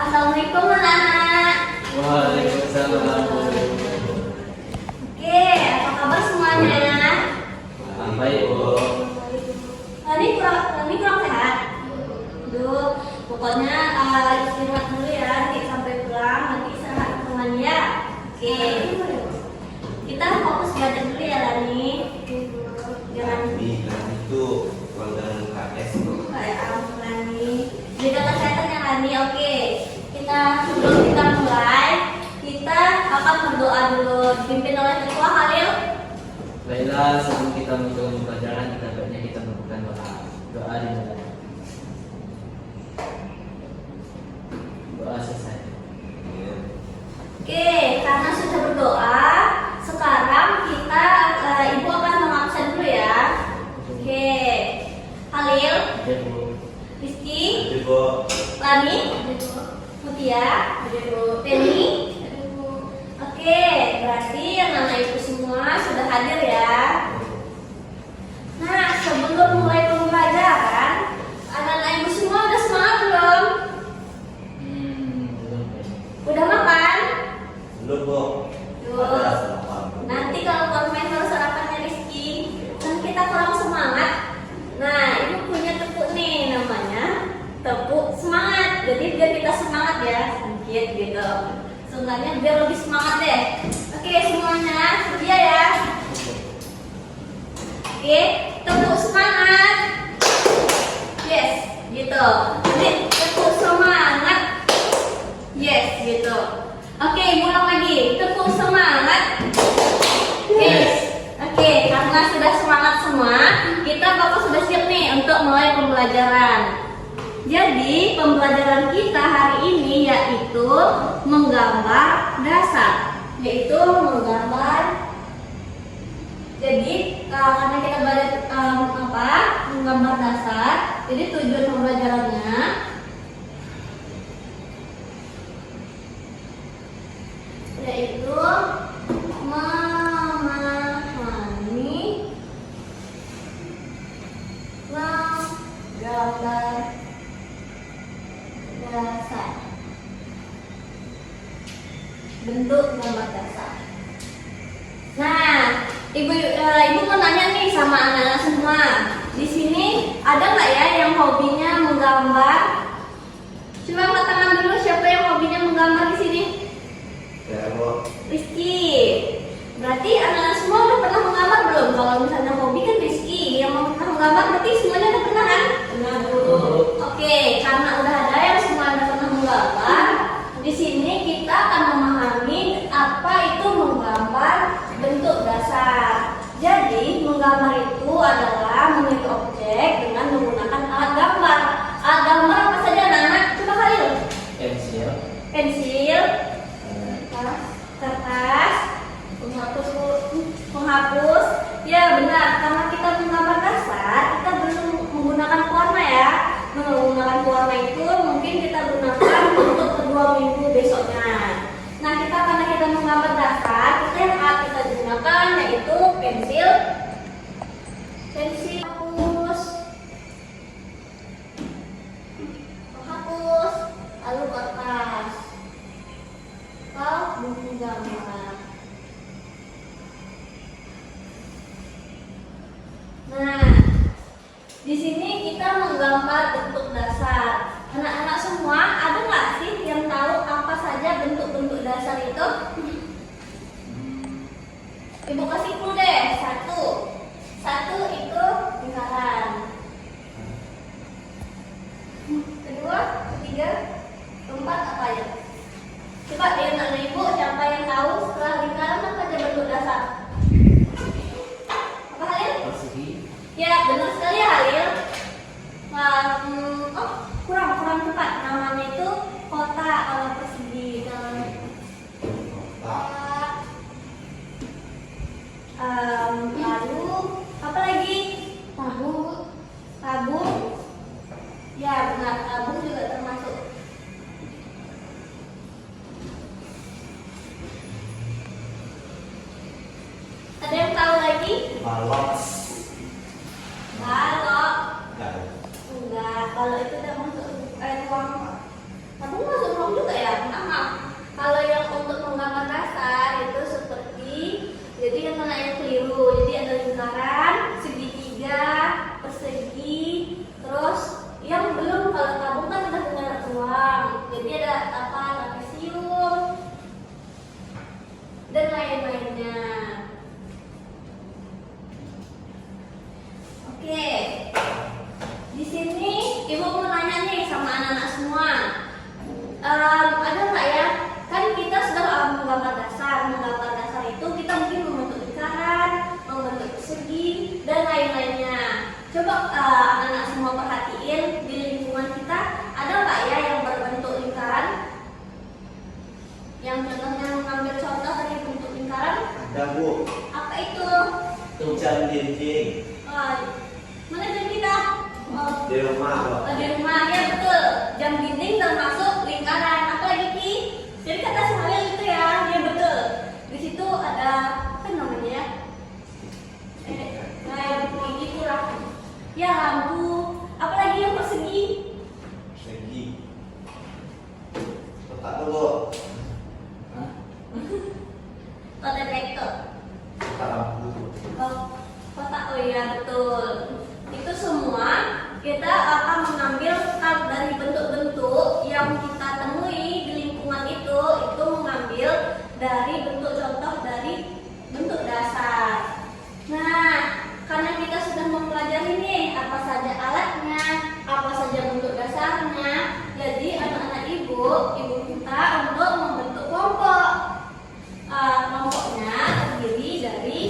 Assalamualaikum anak-anak. Waalaikumsalam. Oke, apa kabar semuanya? Baik, Bu. Ini kurang sehat. Aduh, pokoknya istirahat dulu ya, nanti sampai pulang nanti istirahat teman ya. Oke, kita fokus belajar dulu ya Lani. Jangan itu pelanggaran KS. kayak Lani. Jaga kesehatan ya Lani. Oke, sebelum kita mulai, kita akan berdoa dulu dipimpin oleh Ketua Khalil. Baiklah, sebelum kita mencoba pelajaran, baiknya kita melakukan doa dimulai. Doa selesai. Oke, karena sudah berdoa, sekarang kita Ibu akan mengabsen dulu ya. Oke, Khalil, Oke, Bu. Rizky, Ibu, Lani, Mutia, Penny. Oke, berarti anak-anak Ibu semua sudah hadir ya. Nah, sebelum mulai pembelajaran, anak-anak Ibu semua udah semangat belum? Belum. Udah makan? belum, Bu. Belum. Ada sarapan. Nanti kalau konven baru sarapannya Rizky, dan kita kurang semangat. Nah, Ibu punya tepuk nih namanya tepuk semangat. Jadi biar kita semangat ya, sedikit gitu. Seenggaknya biar lebih semangat deh. Oke, semuanya sedia ya. Oke, tepuk semangat. Yes, gitu. Jadi tepuk semangat. Yes, gitu. Oke, ulang lagi. Tepuk semangat. Yes. Oke, karena sudah semangat semua, kita bakal sudah siap nih untuk mulai pembelajaran. Jadi, pembelajaran kita hari ini yaitu menggambar dasar. Yaitu menggambar. Jadi, karena kita belajar menggambar dasar, jadi tujuan pembelajarannya yaitu memahami menggambar dasar, bentuk gambar dasar. Nah, ibu mau nanya nih sama anak-anak semua. Di sini ada nggak ya yang hobinya menggambar? Coba angkat tangan dulu, siapa yang hobinya menggambar di sini? Ya, Bu. Rizky. Berarti anak-anak semua udah pernah menggambar belum? Kalau misalnya hobi kan Rizky yang mau pernah menggambar, berarti semuanya udah pernah kan? Pernah dulu. Oke, karena udah ada yang semua udah pernah menggambar, di sini kita akan memahami apa itu menggambar bentuk dasar. Jadi menggambar itu adalah memiliki objek dengan menggunakan alat gambar. Alat gambar apa saja anak-anak? Coba Khalil. Pensil. Pensil, kertas, penghapus. Ya benar, karena kita menggambar dasar, kita belum menggunakan pewarna ya. Menggunakan pewarna itu mungkin kita gunakan untuk kedua minggu besoknya. Nah, karena kita menggambar dasar, yang akan kita gunakan yaitu pensil, penghapus, lalu kertas, atau buku gambar. Nah, di sini kita menggambar bentuk dasar. Anak-anak semua ada nggak sih yang tahu apa saja bentuk-bentuk dasar itu? Ibu kasih clue deh. Satu itu lingkaran. Kedua, ketiga, keempat apa ya? Coba di anak ibu siapa yang tahu setelah lingkaran apa saja bentuk dasar? Apa Halil? Persegi. Ya, benar sekali ya Halil. Kurang tepat. Namanya itu kotak kalau persegi. Lalu apa lagi? Tabung. Ya benar, tabung juga termasuk. Ada yang tahu lagi? Balok. Balok. Enggak. Enggak, kalau itu udah masuk ruang. Tabung masuk ruang juga ada nggak ya? Kan kita sudah menggambar dasar. Menggambar dasar itu kita mungkin membentuk lingkaran, membentuk persegi, dan lain-lainnya. Coba anak-anak semua perhatiin di lingkungan kita ada nggak ya yang berbentuk lingkaran? Yang contohnya mengambil contoh dari bentuk lingkaran. Ada Bu. Apa itu? Jam dinding. Mana jam kita? Di rumah loh. Di rumah ya betul. Jam dinding termasuk lingkaran. Apa lagi Ki? Jadi kata semuanya itu ya, ya betul. Di situ ada apa namanya ya? Lampu gitu lah. Ya lampu. Apalagi yang persegi? Segi. Letak dulu. Hah? Protektor. Letak lampu. Kotak, oh iya betul. Itu semua kita akan mengambil dari bentuk-bentuk yang kita temui di lingkungan itu mengambil dari bentuk contoh dari bentuk dasar. Nah, karena kita sudah mempelajari nih apa saja alatnya, apa saja bentuk dasarnya, jadi anak-anak ibu kita untuk membentuk kelompok. Kelompoknya terdiri dari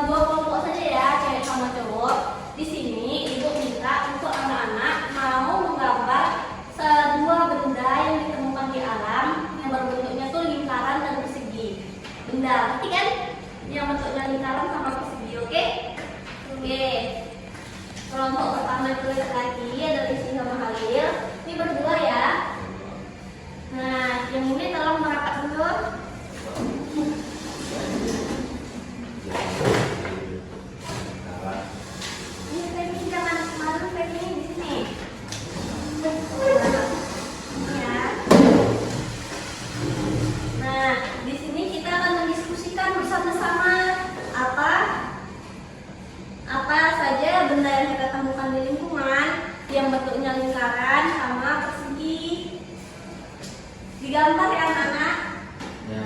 dua kelompok saja ya, cewek sama cowok. Di sini ibu minta untuk anak-anak mau menggambar dua benda yang ditemukan di alam yang berbentuknya tuh lingkaran dan persegi. Benda, ngerti kan? Yang bentuknya lingkaran sama persegi, oke? Oke. Kelompok pertama itu laki-laki ada Rizky sama Halil. Ini berdua ya. Nah, yang ini tolong merapat dulu. Ini Femi jangan kemarin Femi di sini. Ya. Nah, di sini kita akan mendiskusikan bersama-sama apa saja benda yang kita temukan di lingkungan yang bentuknya lingkaran sama persegi. Digambar ya anak-anak. Ya.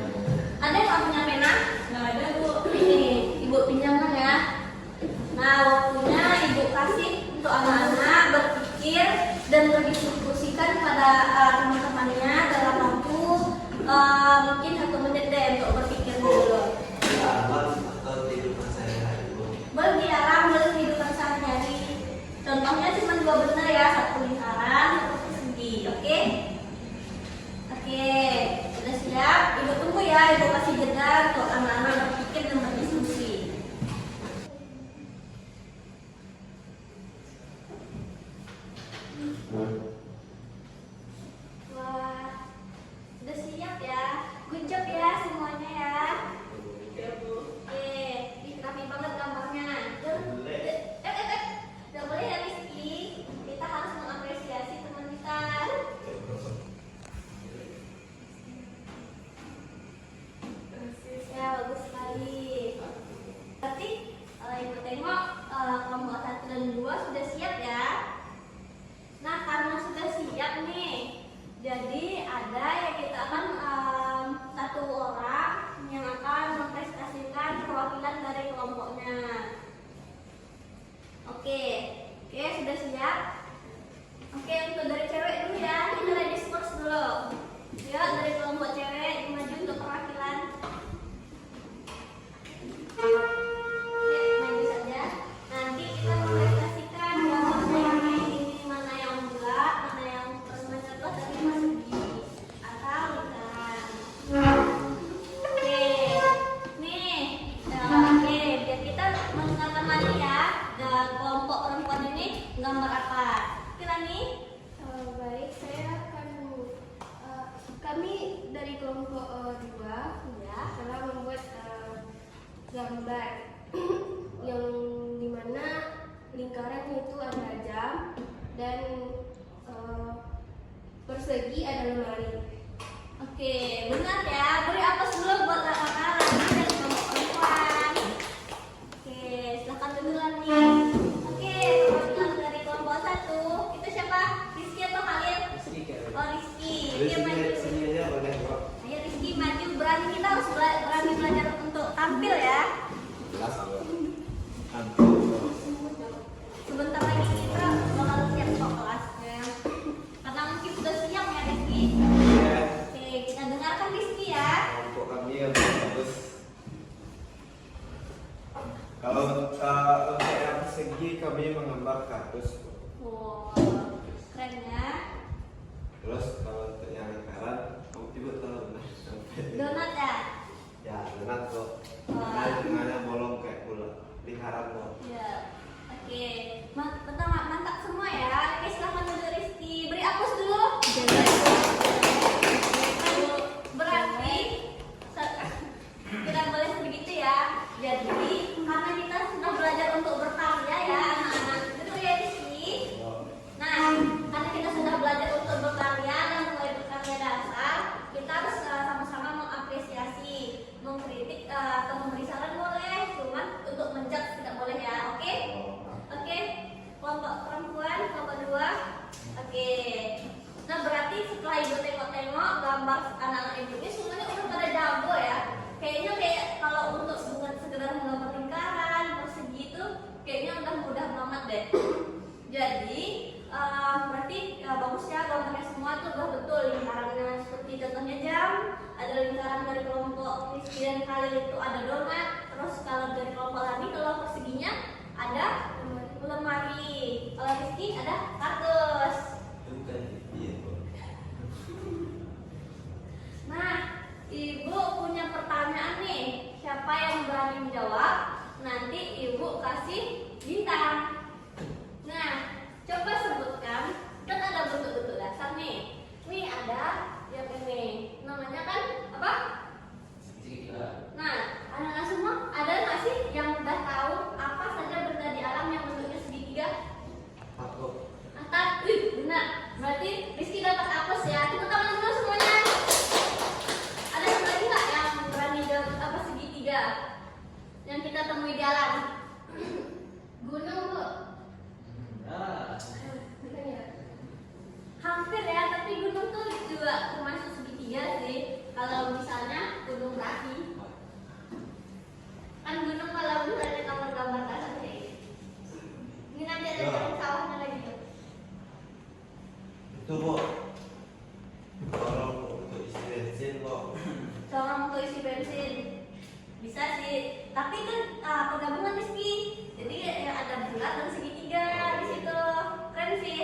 Ada yang punya pena? Nggak ada Bu. Ini ibu pinjamkan ya. Nah, waktunya ibu kasih untuk anak-anak berpikir dan berdiskusikan pada teman-temannya dalam waktu mungkin 1 menit deh untuk berpikir dulu. Aman atau kehidupan sehari-hari Bu? Boleh dialam, boleh kehidupan sehari-hari. Contohnya cuma 2 benda ya, 1 lingkaran, 1 persegi, oke? Oke, sudah siap? Ibu tunggu ya, ibu kasih jeda untuk anak-anak berpikir dan berdiskusi. Wah, sudah siap ya? Good job ya semuanya ya. Oke, ih, rapi banget gambarnya. Gak boleh ya Rizky, kita harus mengapresiasi teman kita. Ya, bagus sekali. Berarti kalau ibu tengok kelompok 1 dan 2 sudah siap ya. Nah, karena sudah siap nih, jadi ada yang kita akan 1 orang yang akan mempresentasikan perwakilan dari kelompoknya. Oke, sudah siap? Oke, untuk dari cewek dulu ya, kita ladies first dulu. Ya, dari kelompok cewek maju untuk perwakilan. Maju saja. Nanti kita mempresentasikan gambarnya ini mana yang bulat, mana yang menyertas tapi persegi atau lingkaran. Oke, nih, oke, biar kita mengenalkan lagi ya. Dan kelompok perempuan ini gambar apa? Kira nih? Baik, saya akan kami dari kelompok 2 Ya. telah membuat gambar yang dimana lingkarannya itu ada jam dan persegi ada lemari. Oke, benar ya. Beri aplaus dulu buat kakak-kakak lagi dari kelompok perempuan. Oke, silakan duluan nih. Oke, perwakilan dari kelompok 1 itu siapa? Rizky atau Halil? Oh, Rizky. Dia maju. Sini aja boleh Bu. Ayo Rizky maju, berani, kita harus berani belajar untuk tampil ya. Jelas Bu. Sebentar lagi kita bakal siap kok kelasnya. Karena mungkin sudah siap ya Rizky. Iya. Oke, kita dengarkan Rizky ya. Kelompok kami yang bagus. Kalau untuk yang persegi kami menggambar kaktus. Wow, keren ya. Terus kalau untuk yang lingkaran, kamu tiba tahu Donat ya? ya donat kok. Wah. Nah, tengahnya bolong kayak lingkaran kok. Ya. Oke, pertama mantap semua ya. Oke, silahkan dulu Rizky. Beri apus dulu. Berarti tidak boleh begitu ya. Jadi karena kita sudah belajar untuk berkarya ya anak-anak. Betul ya Rizky? Nah, karena kita sudah belajar untuk berkarya dan mulai berkarya dasar, kita harus sama-sama mengapresiasi, mengkritik atau memberi saran boleh, cuman untuk menjudge tidak boleh ya. Oke? Oke, kelompok perempuan, kelompok 2. Oke. Nah, berarti setelah ibu tengok-tengok gambar anak-anak ibu ini semuanya udah pada jago ya. Kayaknya kayak kalau untuk sekedar menggambar lingkaran, persegi itu kayaknya udah mudah banget deh. Jadi, berarti bagus ya gambarnya semua tuh udah betul lingkarannya seperti contohnya jam, ada lingkaran dari kelompok Rizky dan Khalil itu ada donat, terus kalau dari kelompok Lani kalau perseginya ada lemari, kalau Rizky ada kaktus. Itu bukan iya kok. Nah, ibu punya pertanyaan nih, siapa yang berani menjawab? Nanti ibu kasih bintang. Nah, coba sebutkan, kan ada bentuk-bentuk dasar nih. Nih ada yang ini, namanya kan apa? Segitiga. Nah, anak-anak semua ada nggak sih yang udah tahu apa saja benda di alam yang bentuknya segitiga? Aku. Atap, benar. Berarti Rizky dapat apes ya. Tepuk tangan dulu semuanya. Ada yang lagi nggak yang berani jawab apa segitiga yang kita temui di alam? Gunung bu. Ah, Bukan ya? Hampir ya, tapi gunung tuh juga termasuk segitiga sih. Kalau misalnya gunung berapi, kan gunung kalau misalnya gambar-gambar dasar sih. Ini nanti ada jalan sawahnya lagi tuh. Itu kok. Kalau untuk isi bensin kok. Corong untuk isi bensin bisa sih, tapi kan penggabungan Rizky. Jadi ya ada bulat dan segitiga di situ. Keren sih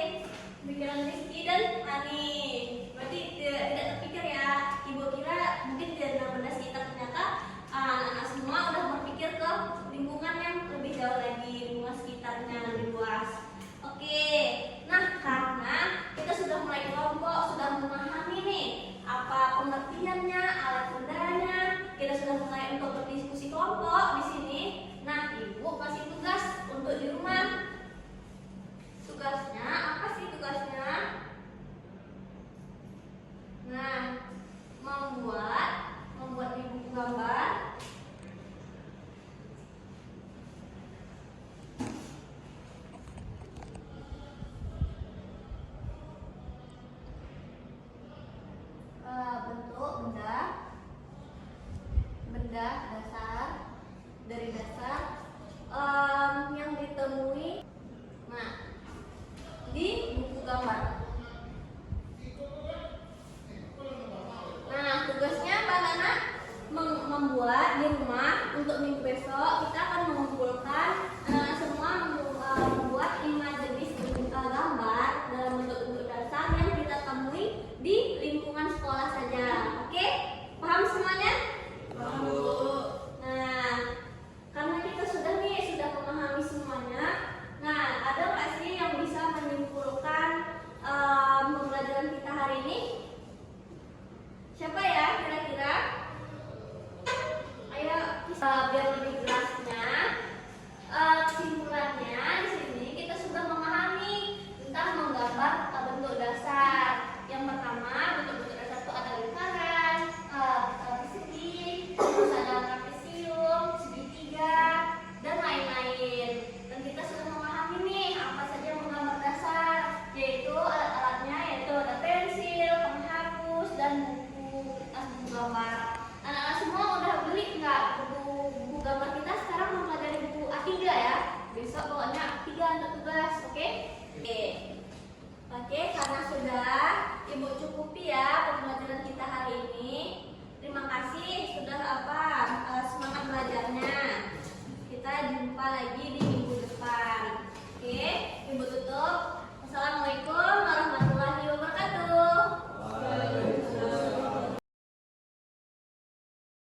pikiran Rizky dan Ani. Berarti tidak terpikir ya. Ibu kira mungkin dari benda sekitar, ternyata anak-anak semua udah berpikir ke lingkungan yang lebih jauh lagi, lingkungan sekitarnya lebih luas. Oke, nah karena kita sudah mulai kelompok, sudah memahami nih apa pengertiannya, alat bendanya, kita sudah mulai untuk berdiskusi kelompok di sini. Nah, ibu kasih tugas untuk di rumah. Tugasnya apa sih tugasnya? Nah, membuat di buku gambar. Bentuk benda dasar dari dasar yang ditemui di buku gambar. Nah, tugasnya Mbak Nana membuat di rumah untuk minggu besok kita akan mengumpulkan semua membuat 5 jenis gambar dalam bentuk-bentuk dasar yang kita temui di lingkungan sekolah saja. Oke? Paham semuanya? Paham, Bu. ya.